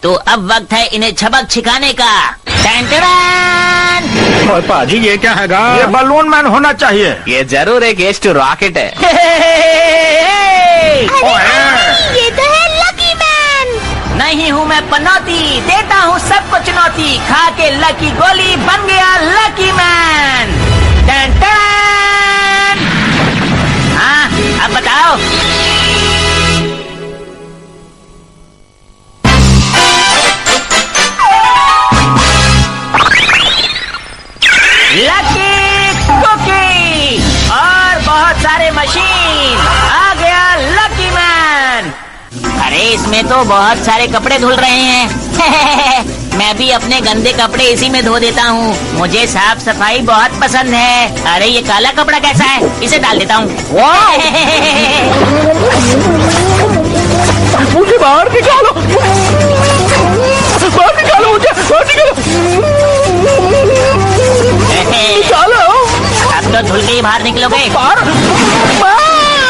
तो अब वक्त है इन्हें झपक छिकाने का। टैंटरैन! और पाजी ये क्या हैगा? ये बलून मैन होना चाहिए। ये जरूर एक एस टू रॉकेट है। ये तो है लकी मैन। नहीं हूँ मैं पनौती, देता हूँ सबको चुनौती। खा के लकी गोली बन गया लकी मैन। टैंटरैन! हाँ, अब बताओ। लकी कुकी और बहुत सारे मशीन। आ गया लकी मैन। अरे इसमें तो बहुत सारे कपड़े धुल रहे हैं। मैं भी अपने गंदे कपड़े इसी में धो देता हूँ। मुझे साफ सफाई बहुत पसंद है। अरे ये काला कपड़ा कैसा है, इसे डाल देता हूँ। मुझे बाहर निकालो, बाहर निकालो, मुझे बाहर निकालो। निकालो। अब तो धुल के ही बाहर निकलोगे।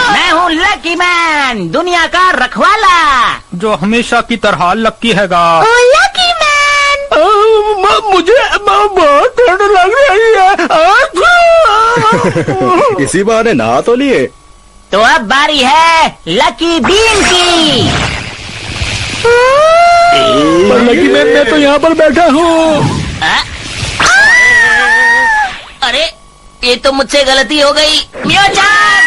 मैं हूँ लकी मैन, दुनिया का रखवाला, जो हमेशा की तरह लकी हैगा। लकी मैन, मुझे बहुत ठंड लग रही है। इसी बहाने नहा तो लिए। तो अब बारी है लकी बीन की। पर लकी मैन मैं तो यहाँ पर बैठा हूँ। अरे ये तो मुझसे गलती हो गई। मियो-चान!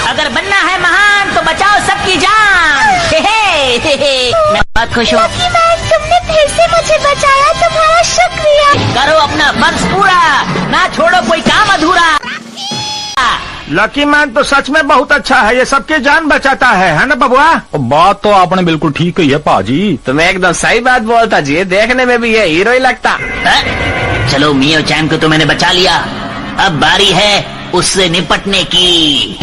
अगर बनना है महान तो बचाओ सबकी जान। मैं बहुत खुश हूँ। लकी मैन, तुमने फिर से मुझे बचाया, तुम्हारा शुक्रिया। करो अपना फर्ज पूरा, ना छोड़ो कोई काम अधूरा। लकी मैन तो सच में बहुत अच्छा है, ये सबकी जान बचाता है ना बबुआ? बात तो आपने बिल्कुल ठीक कही है पाजी। तुम्हें एकदम सही बात बोलता जी, देखने में भी ये हीरो ही लगता। चलो मियो-चान को तो मैंने बचा लिया, अब बारी है उससे निपटने की।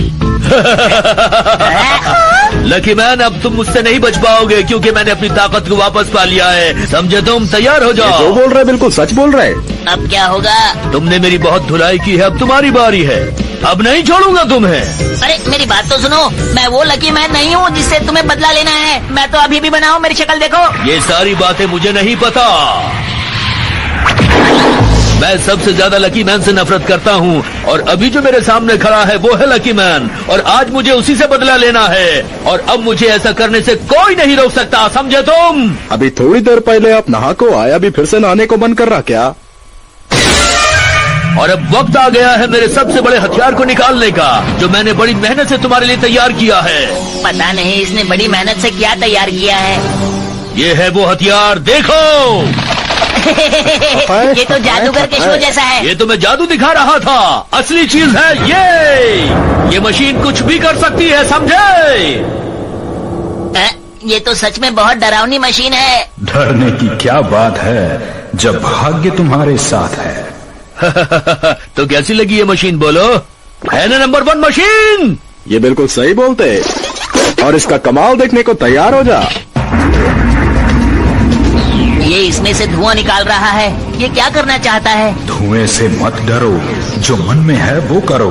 लकी मैन, अब तुम मुझसे नहीं बच पाओगे क्योंकि मैंने अपनी ताकत को वापस पा लिया है। समझे तुम? तैयार हो जाओ। जो बोल रहे बिल्कुल सच बोल रहे। अब क्या होगा? तुमने मेरी बहुत धुलाई की है, अब तुम्हारी बारी है। अब नहीं छोड़ूंगा तुम्हें। अरे मेरी बात तो सुनो, मैं वो लकी मैन नहीं हूँ जिससे तुम्हें बदला लेना है। मैं तो अभी भी बना हूँ, मेरी शक्ल देखो। ये सारी बातें मुझे नहीं पता। मैं सबसे ज्यादा लकी मैन से नफरत करता हूँ और अभी जो मेरे सामने खड़ा है वो है लकी मैन, और आज मुझे उसी से बदला लेना है। और अब मुझे ऐसा करने से कोई नहीं रोक सकता, समझे तुम? अभी थोड़ी देर पहले आप नहा को आया, अभी फिर से नहाने को मन कर रहा क्या? और अब वक्त आ गया है मेरे सबसे बड़े हथियार को निकालने का, जो मैंने बड़ी मेहनत से तुम्हारे लिए तैयार किया है। पता नहीं इसने बड़ी मेहनत से क्या तैयार किया है। ये है वो हथियार, देखो। ये तो जादूगर के शो जैसा है। ये तो मैं जादू दिखा रहा था, असली चीज है ये मशीन कुछ भी कर सकती है, समझे? ये तो सच में बहुत डरावनी मशीन है। डरने की क्या बात है जब भाग्य तुम्हारे साथ है। तो कैसी लगी ये मशीन, बोलो? है ना नंबर 1 मशीन? ये बिल्कुल सही बोलते, और इसका कमाल देखने को तैयार हो जा। ये इसमें से धुआं निकाल रहा है, ये क्या करना चाहता है? धुएं से मत डरो, जो मन में है वो करो।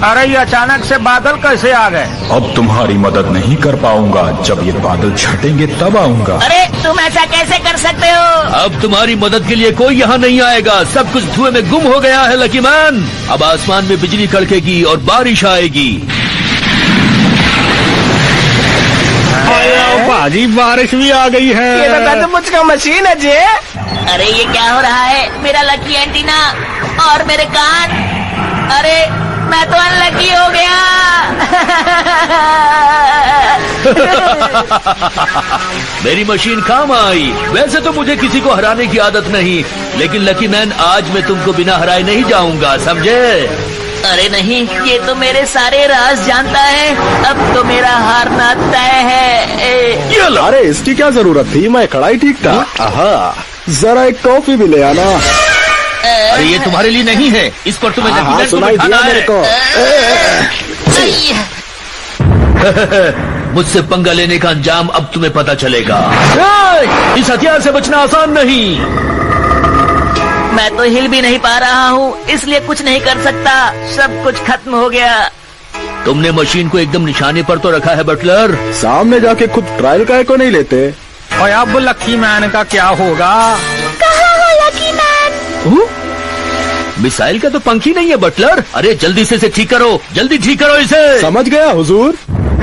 अरे ये अचानक से बादल कैसे आ गए? अब तुम्हारी मदद नहीं कर पाऊंगा, जब ये बादल छटेंगे तब आऊंगा। अरे तुम ऐसा कैसे कर सकते हो? अब तुम्हारी मदद के लिए कोई यहाँ नहीं आएगा, सब कुछ धुएं में गुम हो गया है लकी मैन। अब आसमान में बिजली कड़केगी और बारिश आएगी। पाजी बारिश भी आ गई है। ये तो मुझको मशीन है जी। अरे ये क्या हो रहा है? मेरा लकी एंटीना और मेरे कान। अरे मैं तो अनलकी हो गया। मेरी मशीन काम आई। वैसे तो मुझे किसी को हराने की आदत नहीं, लेकिन लकी मैन आज मैं तुमको बिना हराए नहीं जाऊंगा, समझे? अरे नहीं, ये तो मेरे सारे राज जानता है। अब तो मेरा हारना तय है। अरे इसकी क्या जरूरत थी, मैं खड़ा ही ठीक था। आहा, जरा एक कॉफी भी ले आना। अरे ये तुम्हारे लिए नहीं है, इस पर तुम्हें लकी मैन को सुनाई बिठाना दिया मेरे को। मुझसे पंगा लेने का अंजाम अब तुम्हें पता चलेगा। इस हथियार से बचना आसान नहीं। मैं तो हिल भी नहीं पा रहा हूँ, इसलिए कुछ नहीं कर सकता। सब कुछ खत्म हो गया। तुमने मशीन को एकदम निशाने पर तो रखा है बटलर। सामने जाके खुद ट्रायल काय को नहीं लेते। और अब लकी मैन का क्या होगा? कहाँ हो लकी मैन? मिसाइल का तो पंख ही नहीं है बटलर। अरे जल्दी से इसे ठीक करो, जल्दी ठीक करो इसे। समझ गया हुजूर।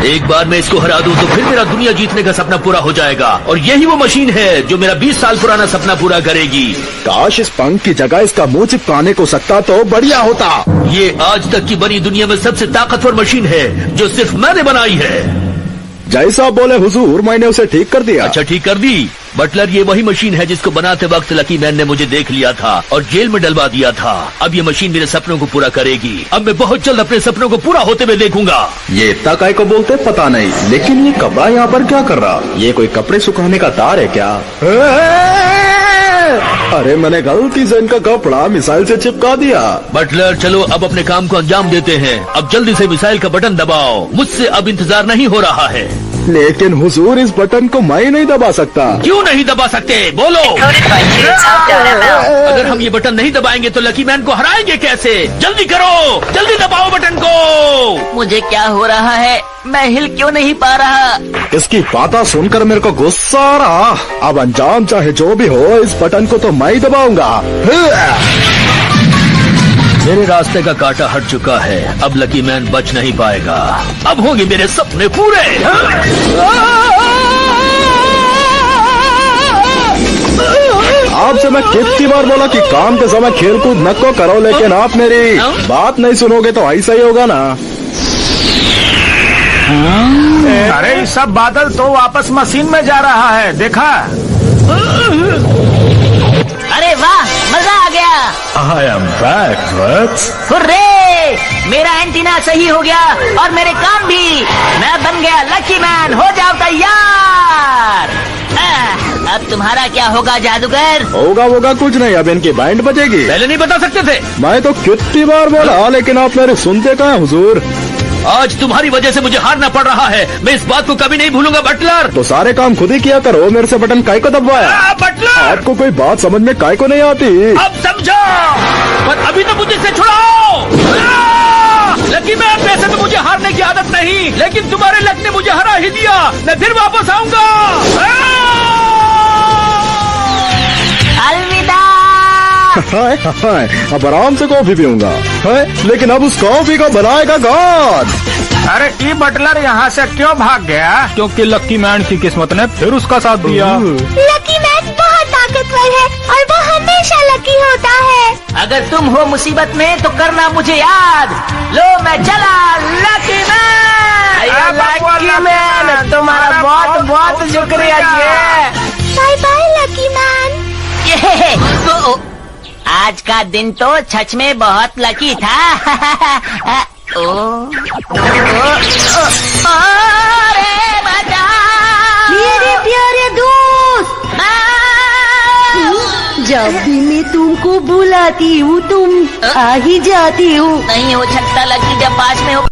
एक बार मैं इसको हरा दूं तो फिर मेरा दुनिया जीतने का सपना पूरा हो जाएगा, और यही वो मशीन है जो मेरा 20 साल पुराना सपना पूरा करेगी। काश इस पंख की जगह इसका मुंह चिपकाने को सकता तो बढ़िया होता। ये आज तक की बनी दुनिया में सबसे ताकतवर मशीन है जो सिर्फ मैंने बनाई है। जैसा बोले हुजूर, मैंने उसे ठीक कर दिया। अच्छा ठीक कर दी। बटलर, ये वही मशीन है जिसको बनाते वक्त लकी मैन ने मुझे देख लिया था और जेल में डलवा दिया था। अब ये मशीन मेरे सपनों को पूरा करेगी। अब मैं बहुत जल्द अपने सपनों को पूरा होते हुए देखूंगा। ये इतना काय को बोलते पता नहीं, लेकिन ये कपड़ा यहाँ पर क्या कर रहा? ये कोई कपड़े सुखाने का तार है क्या? अरे मैंने गलती से इनका कपड़ा मिसाइल से चिपका दिया। बटलर, चलो अब अपने काम को अंजाम देते हैं। अब जल्दी से मिसाइल का बटन दबाओ। मुझसे अब इंतजार नहीं हो रहा है। लेकिन हुजूर, इस बटन को मैं नहीं दबा सकता। क्यों नहीं दबा सकते? बोलो। अगर हम ये बटन नहीं दबाएंगे तो लकी मैन को हराएंगे कैसे? जल्दी करो, जल्दी दबाओ बटन को। मुझे क्या हो रहा है? मैं हिल क्यों नहीं पा रहा? इसकी बातें सुनकर मेरे को गुस्सा आ रहा। अब अंजाम चाहे जो भी हो, इस बटन को तो मैं ही दबाऊंगा। मेरे रास्ते का कांटा हट चुका है। अब लकी मैन बच नहीं पाएगा। अब होंगे मेरे सपने पूरे। आपसे मैं कितनी बार बोला कि काम के समय खेल कूद न को करो, लेकिन आप मेरी बात नहीं सुनोगे तो ऐसा ही होगा ना। अरे ये सब बादल तो वापस मशीन में जा रहा है, देखा? अरे वाह, मजा आ गया। I am back, Rex. Hurray! मेरा एंटीना सही हो गया और मेरे काम भी। मैं बन गया लकी मैन। हो जाओ तैयार। अब तुम्हारा क्या होगा जादूगर? होगा कुछ नहीं, अब इनकी बैंड बजेगी। पहले नहीं बता सकते थे? मैं तो कितनी बार बोला, लेकिन आप मेरे सुनते कहाँ हुजूर? आज तुम्हारी वजह से मुझे हारना पड़ रहा है। मैं इस बात को कभी नहीं भूलूंगा बटलर। तो सारे काम खुद ही किया करो, मेरे से बटन काय को दबवाया? बटलर, आपको कोई बात समझ में काय को नहीं आती? अब समझो, पर अभी तो मुझे से छुड़ाओ। लकी मैन, वैसे तो मुझे हारने की आदत नहीं, लेकिन तुम्हारे लक ने मुझे हरा ही दिया। मैं फिर वापस आऊंगा। अलविदा। हाय हाय, अब आराम से कॉफी पीऊंगा। लेकिन अब उस कॉफी को बनाएगा कौन? अरे ई बटलर यहाँ से क्यों भाग गया? क्योंकि लकी मैन की किस्मत ने फिर उसका साथ दिया। लकी मैन बहुत ताकतवर है और वो हमेशा लकी होता है। अगर तुम हो मुसीबत में तो करना मुझे याद। लो मैं चला, लकी मैन। लकी मैन, तुम्हारा बहुत बहुत शुक्रिया जी। Bye bye lucky man. ये आज का दिन तो सच में बहुत लकी था। अरे मजा। मेरे प्यारे दोस्त, जब भी मैं तुमको बुलाती हूँ तुम आ ही जाती हूँ। नहीं हो सकता लकी, जब पास में हो